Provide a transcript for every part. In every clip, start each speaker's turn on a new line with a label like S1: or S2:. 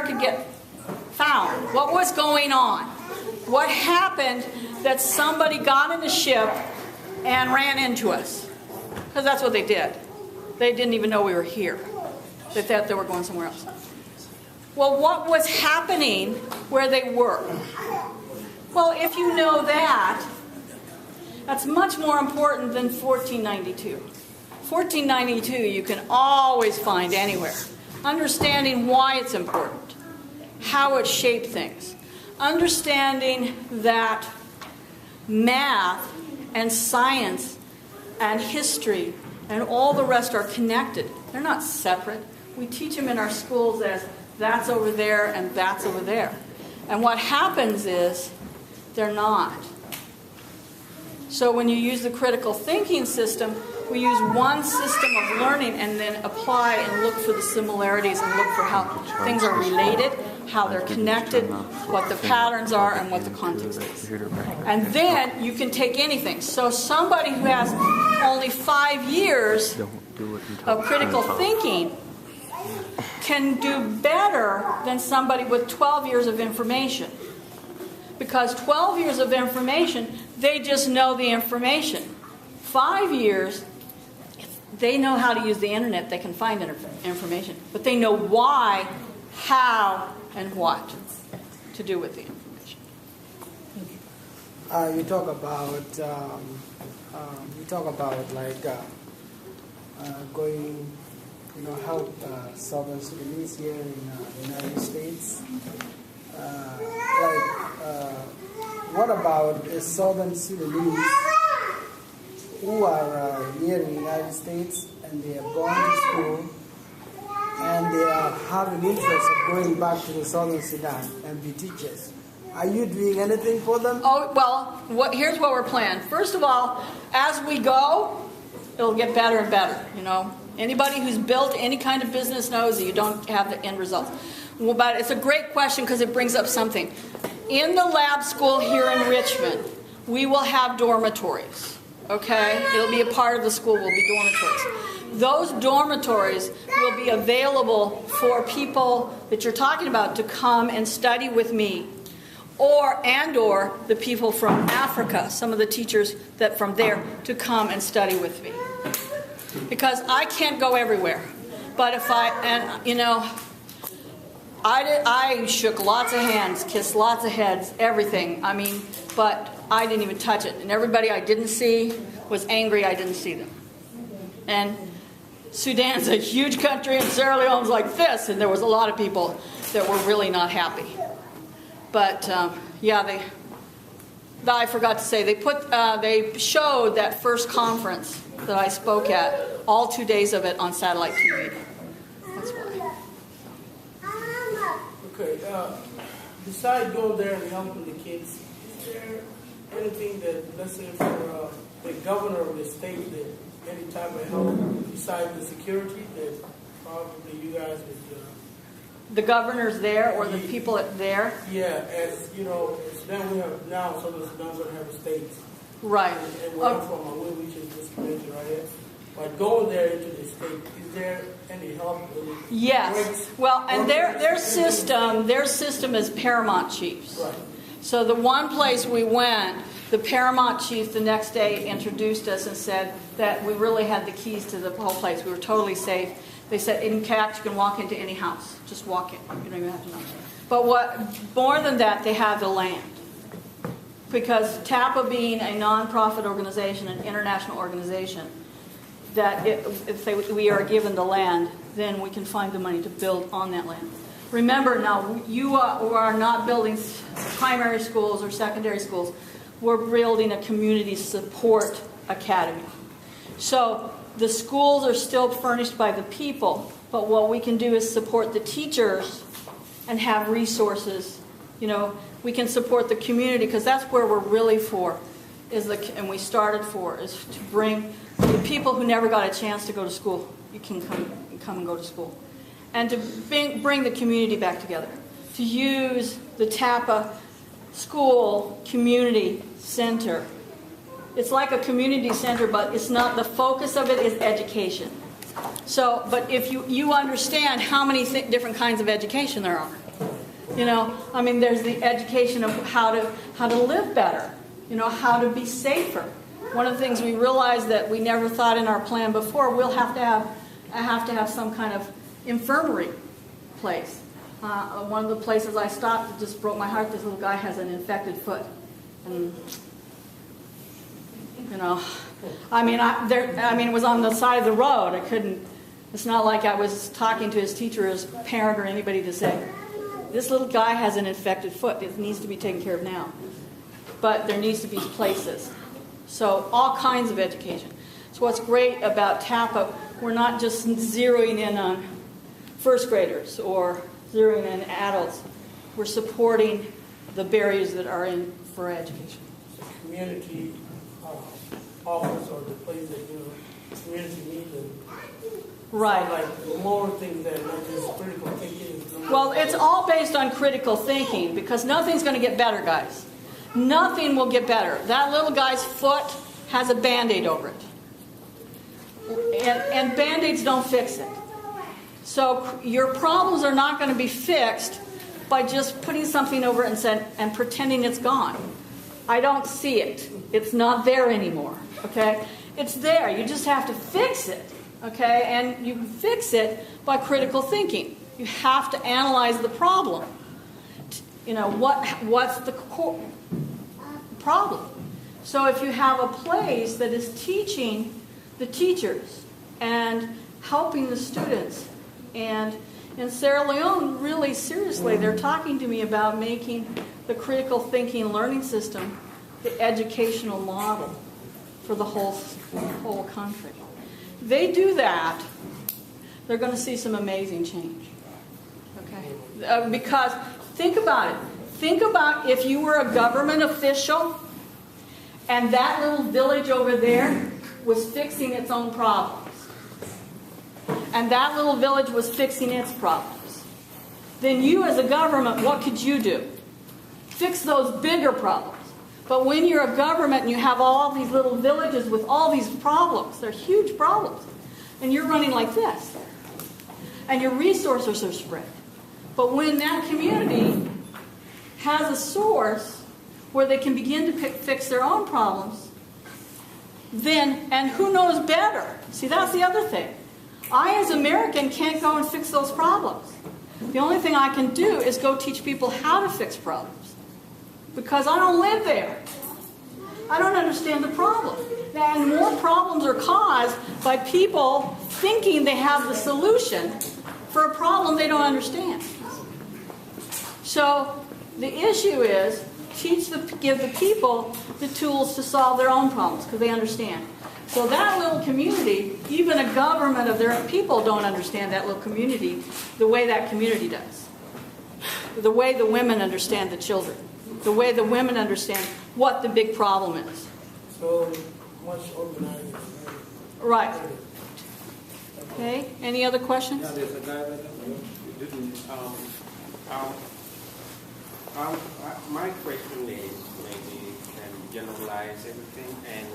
S1: could get found? What was going on? What happened that somebody got in a ship and ran into us? Because that's what they did. They didn't even know we were here. They thought they were going somewhere else. Well, what was happening where they were? Well, if you know that, that's much more important than 1492. 1492 you can always find anywhere. Understanding why it's important, how it shaped things. Understanding that math and science and history and all the rest are connected. They're not separate. We teach them in our schools as that's over there and that's over there. And what happens is they're not. So when you use the critical thinking system, we use one system of learning and then apply and look for the similarities and look for how things are related, how they're connected, what the patterns are, and what the context is. And then you can take anything. So somebody who has only 5 years of critical thinking can do better than somebody with 12 years of information. Because 12 years of information, they just know the information. 5 years, they know how to use the internet. They can find information. But they know why, how, and what to do with the information.
S2: You talk about like going, help Southern Sudanese here in the United States. What about the Southern Sudanese who are here in the United States and they have gone to school and they are having interest of going back to the Southern Sudan and be teachers? Are you doing anything for them?
S1: Oh, well, here's what we're planning. First of all, as we go, it'll get better and better, Anybody who's built any kind of business knows that you don't have the end results. Well, but it's a great question because it brings up something. In the lab school here in Richmond, we will have dormitories, okay? It'll be a part of the school, will be dormitories. Those dormitories will be available for people that you're talking about to come and study with me, or the people from Africa, some of the teachers that from there, to come and study with me. Because I can't go everywhere. But if I shook lots of hands, kissed lots of heads, everything. But I didn't even touch it. And everybody I didn't see was angry I didn't see them. And Sudan's a huge country, and Sierra Leone's like this, and there was a lot of people that were really not happy. But I forgot to say, they showed that first conference that I spoke at, all 2 days of it on satellite TV. That's why.
S3: Okay, besides going there and helping the kids, is there anything that, let's say for the governor of the state, that any type of help besides the security that probably you guys would...
S1: The governor's there, or the people there?
S3: Yeah, as you know, Sudan we have now, so the Sudan's going to have states.
S1: Right.
S3: And we're from Aweil, which is this community right here. But going there into the state, is there any help?
S1: Yes. Well, and their system is paramount chiefs.
S3: Right.
S1: So the one place we went, the paramount chief the next day introduced us and said that we really had the keys to the whole place. We were totally safe. They said, in fact, you can walk into any house. Just walk in. You don't even have to know. But more than that, they have the land. Because T.A.P.A being a non-profit organization, an international organization, that if we are given the land, then we can find the money to build on that land. Remember now, you are not building primary schools or secondary schools. We're building a community support academy. So the schools are still furnished by the people, but what we can do is support the teachers and have resources. We can support the community, because that's where we're really for, and we started for, is to bring the people who never got a chance to go to school. You can come and go to school. And to bring the community back together. To use the T.A.P.A school community center. It's like a community center, but it's not, the focus of it is education. So, but if you understand how many different kinds of education there are. You know, I mean, there's the education of how to live better, you know, how to be safer. One of the things we realized that we never thought in our plan before, we'll have to have some kind of infirmary place. One of the places I stopped, it just broke my heart. This little guy has an infected foot, and you know, I mean, it was on the side of the road. I couldn't. It's not like I was talking to his teacher, his parent, or anybody to say, this little guy has an infected foot. It needs to be taken care of now. But there needs to be places. So all kinds of education. So what's great about T.A.P.A, we're not just zeroing in on first graders or zeroing in adults. We're supporting the barriers that are in for education.
S3: So community office or the place that community needs them.
S1: Right.
S3: Like more things that not just critical thinking.
S1: Well, it's all based on critical thinking because nothing's going to get better, guys. Nothing will get better. That little guy's foot has a Band-Aid over it. And Band-Aids don't fix it. So your problems are not going to be fixed by just putting something over it and pretending it's gone. I don't see it. It's not there anymore. Okay? It's there. You just have to fix it. Okay? And you fix it by critical thinking. You have to analyze the problem. You know, what's the core problem? So if you have a place that is teaching the teachers and helping the students, and in Sierra Leone, really seriously, they're talking to me about making the critical thinking learning system the educational model for the whole country. They do that, they're going to see some amazing change. Okay? Because think about it. Think about if you were a government official and that little village over there was fixing its own problems. And that little village was fixing its problems. Then you as a government, what could you do? Fix those bigger problems. But when you're a government and you have all these little villages with all these problems, they're huge problems, and you're running like this, and your resources are spread. But when that community has a source where they can begin to fix their own problems, then, and who knows better? See, that's the other thing. I, as an American, can't go and fix those problems. The only thing I can do is go teach people how to fix problems. Because I don't live there. I don't understand the problem. And more problems are caused by people thinking they have the solution for a problem they don't understand. So the issue is give the people the tools to solve their own problems because they understand. So that little community, even a government of their people don't understand that little community the way that community does. The way the women understand the children. The way the women understand what the big problem is.
S3: So much organized.
S1: Right. Okay. Any other questions?
S4: Yeah, there's a guy that didn't. My question is maybe can generalize everything and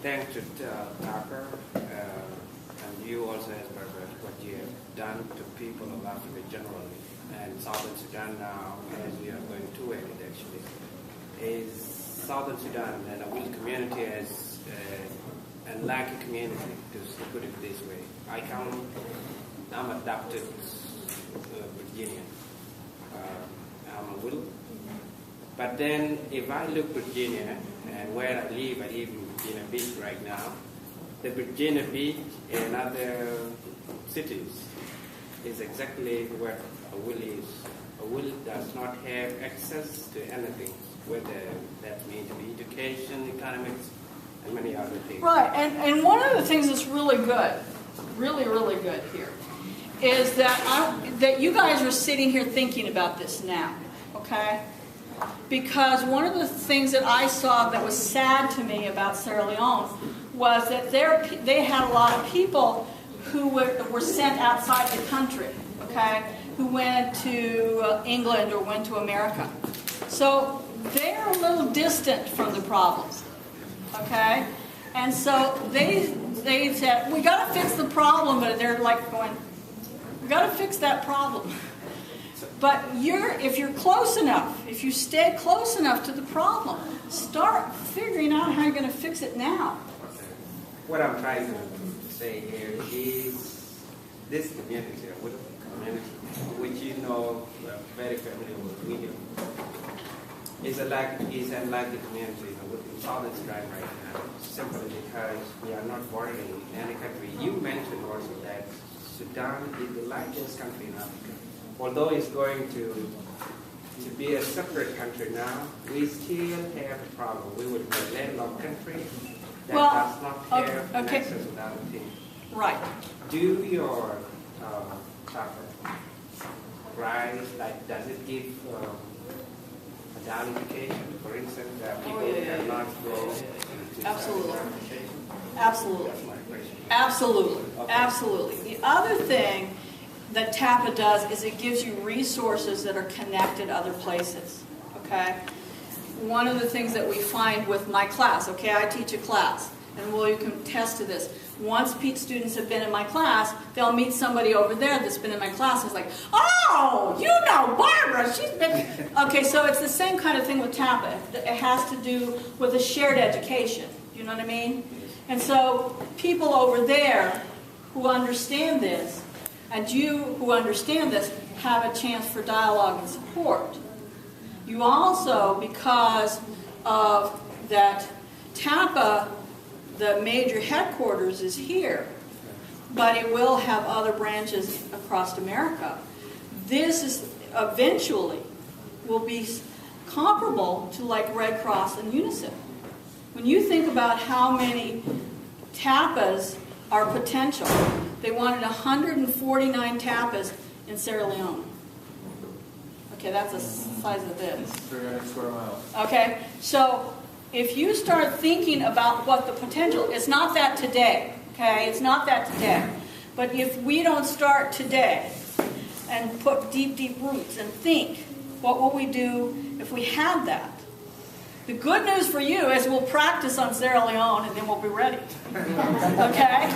S4: thanks to T.A.P.A and you also as Prof what you have done to people of Africa generally. And Southern Sudan now, as we are going to it actually, is Southern Sudan and Aweil community as a lucky community, to put it this way. I'm adopted Virginian. I'm Aweil. But then if I look Virginia and where I live in Virginia Beach right now, the Virginia Beach and other cities is exactly where Aweil is. Aweil does not have access to anything, whether that means education, economics, and many other things.
S1: Right, and one of the things that's really good, really good here, is that you guys are sitting here thinking about this now, okay? Because one of the things that I saw that was sad to me about Sierra Leone was that they had a lot of people who were sent outside the country, okay, who went to England or went to America. So they're a little distant from the problems, okay? And so they said, we got to fix the problem, but they're like going, we got to fix that problem. But if you're close enough, if you stay close enough to the problem, start figuring out how you're going to fix it now.
S4: What I'm trying to say here is this community, which you know very familiar with, is unlike the community in Southern Sudan right now, simply because we are not bordering any country. You mentioned also that Sudan is the largest country in Africa. Although it's going to be a separate country now, we still have a problem. We would be a landlocked country that does not have access without a team.
S1: Right.
S4: Do your T.A.P.A. rise, like, does it give a downlocation, for instance, that people cannot go into
S1: Absolutely.
S4: certification?
S1: Absolutely.
S4: That's my question.
S1: Absolutely.
S4: Okay.
S1: Absolutely. The other thing that T.A.P.A. does is it gives you resources that are connected other places. Okay? One of the things that we find with my class, okay, I teach a class, and Will, you can attest to this. Once students have been in my class, they'll meet somebody over there that's been in my class. It's like, oh, you know Barbara, she's been... Okay, so it's the same kind of thing with T.A.P.A. It has to do with a shared education. You know what I mean? And so people over there who understand this, and you who understand this, have a chance for dialogue and support. You also, because of that, T.A.P.A., the major headquarters is here, but it will have other branches across America. This is eventually will be comparable to like Red Cross and UNICEF. When you think about how many T.A.P.A.s are potential, they wanted 149 T.A.P.A.s in Sierra Leone. Okay, that's the size of this.
S5: 300 square miles.
S1: Okay, so if you start thinking about what the potential, it's not that today, okay? It's not that today. But if we don't start today and put deep, deep roots and think, what will we do if we had that? The good news for you is we'll practice on Sierra Leone and then we'll be ready. Okay?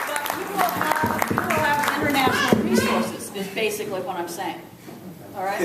S1: But you will have international resources, is basically what I'm saying. All right?